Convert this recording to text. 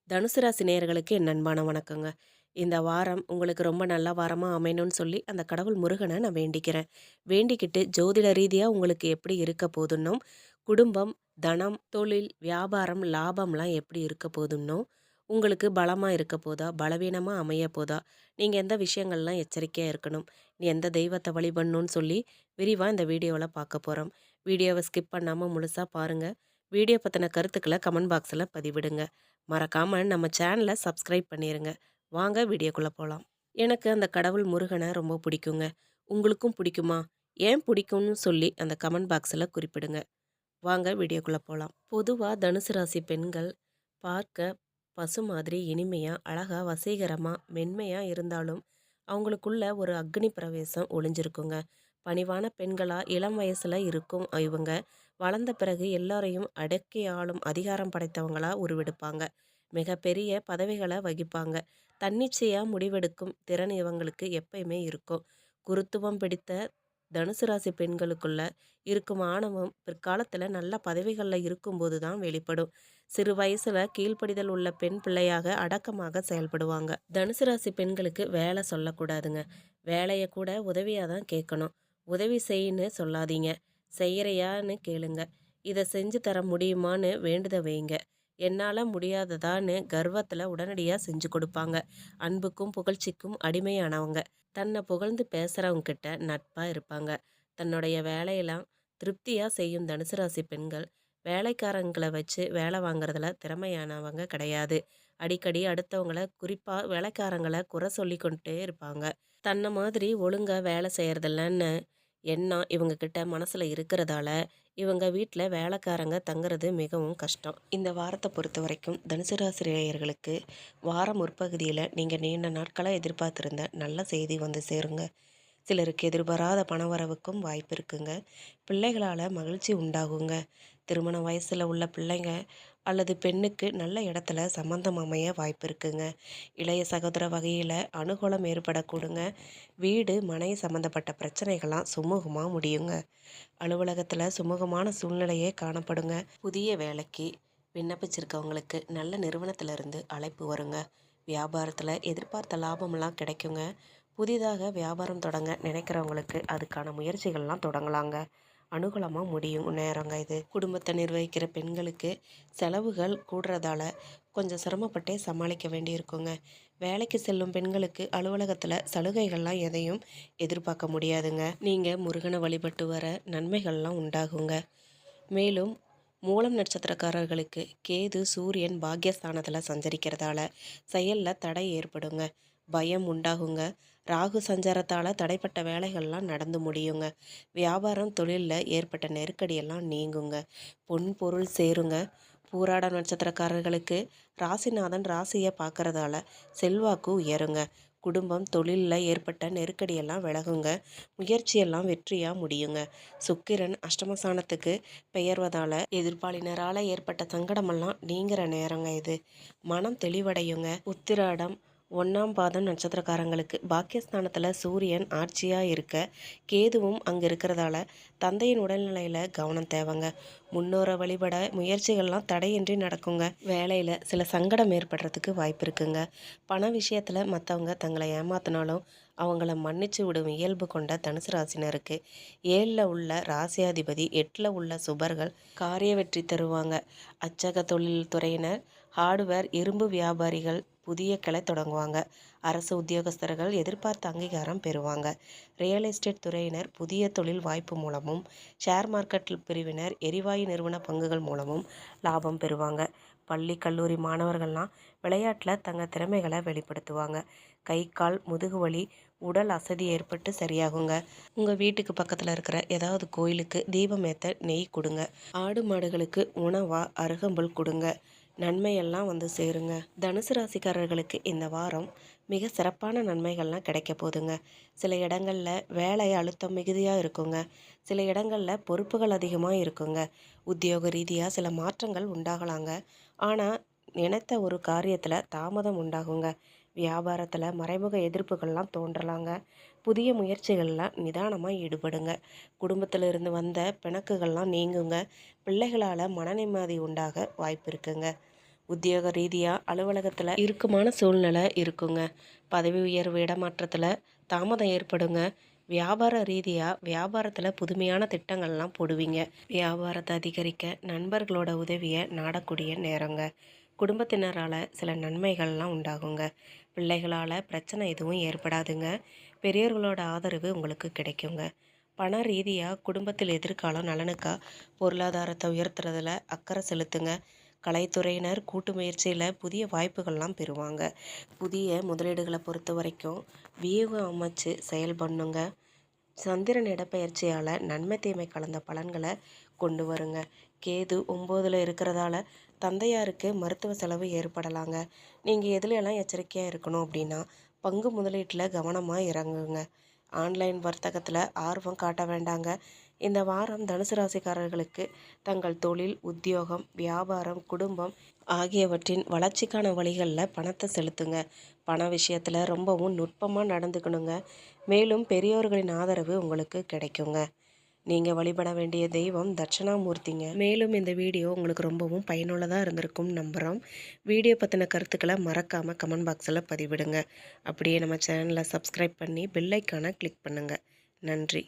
தனுசு ராசி நேயர்களுக்கு என் அன்பான வணக்கங்க. இந்த வாரம் உங்களுக்கு ரொம்ப நல்ல வாரமா அமையணும்னு சொல்லி அந்த கடவுள் முருகனை நான் வேண்டிக்கிறேன். வேண்டிக்கிட்டு ஜோதிட ரீதியா உங்களுக்கு எப்படி இருக்க போதுன்னும், குடும்பம், தனம், தொழில், வியாபாரம், லாபம்லாம் எப்படி இருக்க போதுன்னும், உங்களுக்கு பலமா இருக்க போதா? பலவீனமா அமைய போதா? நீங்க எந்த விஷயங்கள்லாம் எச்சரிக்கையா இருக்கணும்? நீ எந்த தெய்வத்த வழிபடணும்னு சொல்லி விரிவா இந்த வீடியோல பார்க்க போறோம். வீடியோவ ஸ்கிப் பண்ணாம முழுசா பாருங்க. வீடியோ பத்தின கருத்துக்கள கமெண்ட் பாக்ஸ்ல பதிவிடுங்க. மறக்காம நம்ம சேனலை சப்ஸ்கிரைப் பண்ணிருங்க. வாங்க வீடியோக்குள்ள போலாம். எனக்கு அந்த கடவுள் முருகனை ரொம்ப பிடிக்குங்க. உங்களுக்கும் பிடிக்குமா? ஏன் பிடிக்கும்னு சொல்லி அந்த கமெண்ட் பாக்ஸில் குறிப்பிடுங்க. வாங்க வீடியோக்குள்ள போலாம். பொதுவா தனுசு ராசி பெண்கள் பார்க்க பசு மாதிரி இனிமையா, அழகா, வசீகரமா, மென்மையா இருந்தாலும் அவங்களுக்குள்ள ஒரு அக்னி பிரவேசம் ஒளிஞ்சிருக்குங்க. பணிவான பெண்களா இளம் வயசுல இருக்கும் இவங்க வளர்ந்த பிறகு எல்லாரையும் அடக்கி ஆளும் அதிகாரம் படைத்தவங்களா உருவெடுப்பாங்க. மிகப்பெரிய பதவிகளை வகிப்பாங்க. தன்னிச்சையா முடிவெடுக்கும் திறன் இவங்களுக்கு எப்பயுமே இருக்கும். குருத்துவம் பிடித்த தனுசு ராசி பெண்களுக்குள்ள இருக்கும் ஆணவம் பிற்காலத்துல நல்ல பதவிகளில் இருக்கும்போது தான் வெளிப்படும். சிறு வயசுல கீழ்ப்படிதல் உள்ள பெண் பிள்ளையாக அடக்கமாக செயல்படுவாங்க. தனுசு ராசி பெண்களுக்கு வேலை சொல்லக்கூடாதுங்க. வேலையை கூட உதவியாக தான் கேட்கணும். உதவி செய்யுன்னு சொல்லாதீங்க. செய்யறையான்னு கேளுங்க. இதை செஞ்சு தர முடியுமான்னு வேண்டுத வைங்க. என்னால் முடியாததான்னு கர்வத்தில் உடனடியாக செஞ்சு கொடுப்பாங்க. அன்புக்கும் புகழ்ச்சிக்கும் அடிமையானவங்க. தன்னை புகழ்ந்து பேசுகிறவங்க கிட்ட நட்பாக இருப்பாங்க. தன்னுடைய வேலையெல்லாம் திருப்தியாக செய்யும் தனுசு ராசி பெண்கள் வேலைக்காரங்களை வச்சு வேலை வாங்குறதுல திறமையானவங்க கிடையாது. அடிக்கடி அடுத்தவங்கள, குறிப்பாக வேலைக்காரங்களை குறை சொல்லி கொண்டே இருப்பாங்க. தன்னை மாதிரி ஒழுங்காக வேலை செய்கிறதில்லன்னு எண்ணம் இவங்க கிட்ட மனசில் இருக்கிறதால இவங்க வீட்டில் வேலைக்காரங்க தங்குறது மிகவும் கஷ்டம். இந்த வாரத்தை பொறுத்த வரைக்கும் தனுசு ராசி நேயர்களுக்கு வார முற்பகுதியில் நீங்கள் நீண்ட நாட்களாக எதிர்பார்த்துருந்த நல்ல செய்தி வந்து சேருங்க. சிலருக்கு எதிர்பாராத பணவரவுக்கும் வாய்ப்பு இருக்குங்க. பிள்ளைகளால் மகிழ்ச்சி உண்டாகுங்க. திருமண வயசில் உள்ள பிள்ளைங்க அல்லது பெண்ணுக்கு நல்ல இடத்துல சம்மந்தம் அமைய வாய்ப்பு இருக்குங்க. இளைய சகோதர வகையில் அனுகூலம் ஏற்படக்கூடுங்க. வீடு மனை சம்மந்தப்பட்ட பிரச்சனைகள்லாம் சுமூகமாக முடியுங்க. அலுவலகத்தில் சுமூகமான சூழ்நிலையே காணப்படுங்க. புதிய வேலைக்கு விண்ணப்பிச்சிருக்கவங்களுக்கு நல்ல நிறுவனத்திலிருந்து அழைப்பு வருங்க. வியாபாரத்தில் எதிர்பார்த்த லாபமெல்லாம் கிடைக்குங்க. புதிதாக வியாபாரம் தொடங்க நினைக்கிறவங்களுக்கு அதுக்கான முயற்சிகள்லாம் தொடங்கலாங்க. அனுகூலமாக முடியும் நேரங்க இது. குடும்பத்தை நிர்வகிக்கிற பெண்களுக்கு செலவுகள் கூடுறதால கொஞ்சம் சிரமப்பட்டே சமாளிக்க வேண்டியிருக்குங்க. வேலைக்கு செல்லும் பெண்களுக்கு அலுவலகத்தில் சலுகைகள்லாம் எதையும் எதிர்பார்க்க முடியாதுங்க. நீங்கள் முருகனை வழிபட்டு வர நன்மைகள்லாம் உண்டாகுங்க. மேலும் மூலம் நட்சத்திரக்காரர்களுக்கு கேது சூரியன் பாக்யஸ்தானத்தில் சஞ்சரிக்கிறதால செயலில் தடை ஏற்படுங்க. பயம் உண்டாகுங்க. ராகு சஞ்சாரத்தால் தடைப்பட்ட வேலைகள்லாம் நடந்து முடியுங்க. வியாபாரம் தொழிலில் ஏற்பட்ட நெருக்கடியெல்லாம் நீங்குங்க. பொன் பொருள் சேருங்க. பூராட நட்சத்திரக்காரர்களுக்கு ராசிநாதன் ராசியை பார்க்கறதால செல்வாக்கு உயருங்க. குடும்பம் தொழிலில் ஏற்பட்ட நெருக்கடியெல்லாம் விலகுங்க. முயற்சியெல்லாம் வெற்றியாக முடியுங்க. சுக்கிரன் அஷ்டமஸ்தானத்துக்கு பெயர்வதால் எதிர்ப்பாளினரால் ஏற்பட்ட சங்கடமெல்லாம் நீங்கிற நேரங்க இது. மனம் தெளிவடையுங்க. உத்திராடம் 1ஆம் பாதம் நட்சத்திரக்காரங்களுக்கு பாக்கியஸ்தானத்தில் சூரியன் ஆட்சியாக இருக்க கேதுவும் அங்கே இருக்கிறதால தந்தையின் உடல்நிலையில் கவனம் தேவைங்க. முன்னோரை வழிபட முயற்சிகள்லாம் தடையின்றி நடக்குங்க. வேலையில் சில சங்கடம் ஏற்படுறதுக்கு வாய்ப்பு இருக்குங்க. பண விஷயத்தில் மற்றவங்க தங்களை ஏமாத்தினாலும் அவங்கள மன்னிச்சு விடும் இயல்பு கொண்ட தனுசு ராசினருக்கு 7ல் உள்ள ராசியாதிபதி 8ல் உள்ள சுபர்கள் காரிய வெற்றி தருவாங்க. அச்சக தொழில் துறையினர், ஹார்ட்வேர், இரும்பு வியாபாரிகள் புதிய கிளை தொடங்குவாங்க. அரசு உத்தியோகஸ்தர்கள் எதிர்பார்த்த அங்கீகாரம் பெறுவாங்க. ரியல் எஸ்டேட் துறையினர் புதிய தொழில் வாய்ப்பு மூலமும், ஷேர் மார்க்கெட் பிரிவினர் எரிவாயு நிறுவன பங்குகள் மூலமும் லாபம் பெறுவாங்க. பள்ளி கல்லூரி மாணவர்கள்லாம் விளையாட்டில் தங்கள் திறமைகளை வெளிப்படுத்துவாங்க. கை கால் முதுகு வலி உடல் அசதி ஏற்பட்டு சரியாகுங்க. உங்கள் வீட்டுக்கு பக்கத்தில் இருக்கிற ஏதாவது கோயிலுக்கு தீபம் ஏற்ற நெய் கொடுங்க. ஆடு மாடுகளுக்கு உணவாக அருகம்புல் கொடுங்க. நன்மையெல்லாம் வந்து சேருங்க. தனுசு ராசிக்காரர்களுக்கு இந்த வாரம் மிக சிறப்பான நன்மைகள்லாம் கிடைக்க போதுங்க. சில இடங்களில் வேலை அழுத்தம் மிகுதியாக இருக்குங்க. சில இடங்களில் பொறுப்புகள் அதிகமாக இருக்குங்க. உத்தியோக ரீதியாக சில மாற்றங்கள் உண்டாகலாங்க. ஆனால் நினைத்த ஒரு காரியத்தில் தாமதம் உண்டாகுங்க. வியாபாரத்தில் மறைமுக எதிர்ப்புகள்லாம் தோன்றலாங்க. புதிய முயற்சிகள்லாம் நிதானமாக ஈடுபடுங்க. குடும்பத்தில் இருந்து வந்த பிணக்குகள்லாம் நீங்குங்க. பிள்ளைகளால் மன நிம்மதி உண்டாக வாய்ப்பு இருக்குங்க. உத்தியோக ரீதியாக அலுவலகத்தில் இறுக்கமான சூழ்நிலை இருக்குங்க. பதவி உயர்வு இடமாற்றத்தில் தாமதம் ஏற்படுங்க. வியாபார ரீதியாக வியாபாரத்தில் புதுமையான திட்டங்கள்லாம் போடுவீங்க. வியாபாரத்தை அதிகரிக்க நண்பர்களோட உதவியை நாடக்கூடிய நேரங்க. குடும்பத்தினரால் சில நன்மைகள்லாம் உண்டாகுங்க. பிள்ளைகளால் பிரச்சனை எதுவும் ஏற்படாதுங்க. பெரியவர்களோட ஆதரவு உங்களுக்கு கிடைக்குங்க. பண ரீதியாக குடும்பத்தில் எதிர்காலம் நலனுக்காக பொருளாதாரத்தை உயர்த்துறதுல அக்கறை செலுத்துங்க. கலைத்துறையினர் கூட்டு முயற்சியில் புதிய வாய்ப்புகள்லாம் பெறுவாங்க. புதிய முதலீடுகளை பொறுத்த வரைக்கும் வியூகம் அமைச்சு செயல்படணுங்க. சந்திரன் இடப்பெயர்ச்சியால் நன்மை தீமை கலந்த பலன்களை கொண்டு வருங்க. கேது 9ல் இருக்கிறதால தந்தையாருக்கு மருத்துவ செலவு ஏற்படலாங்க. நீங்கள் எதுலையெல்லாம் எச்சரிக்கையாக இருக்கணும் அப்படின்னா, பங்கு முதலீட்டில் கவனமாக இறங்குங்க. ஆன்லைன் வர்த்தகத்தில் ஆர்வம் காட்ட வேண்டாங்க. இந்த வாரம் தனுசு ராசிக்காரர்களுக்கு தங்கள் தொழில், உத்தியோகம், வியாபாரம், குடும்பம் ஆகியவற்றின் வளர்ச்சிக்கான வழிகளில் பணத்தை செலுத்துங்க. பண விஷயத்தில் ரொம்பவும் நுட்பமாக நடந்துக்கணுங்க. மேலும் பெரியோர்களின் ஆதரவு உங்களுக்கு கிடைக்குங்க. நீங்கள் வழிபட வேண்டிய தெய்வம் தட்சிணாமூர்த்திங்க. மேலும் இந்த வீடியோ உங்களுக்கு ரொம்பவும் பயனுள்ளதாக இருந்திருக்கும் நம்புகிறோம். வீடியோ பற்றின கருத்துக்களை மறக்காமல் கமெண்ட் பாக்ஸில் பதிவிடுங்க. அப்படியே நம்ம சேனலை சப்ஸ்கிரைப் பண்ணி பெல் ஐக்கானை கிளிக் பண்ணுங்கள். நன்றி.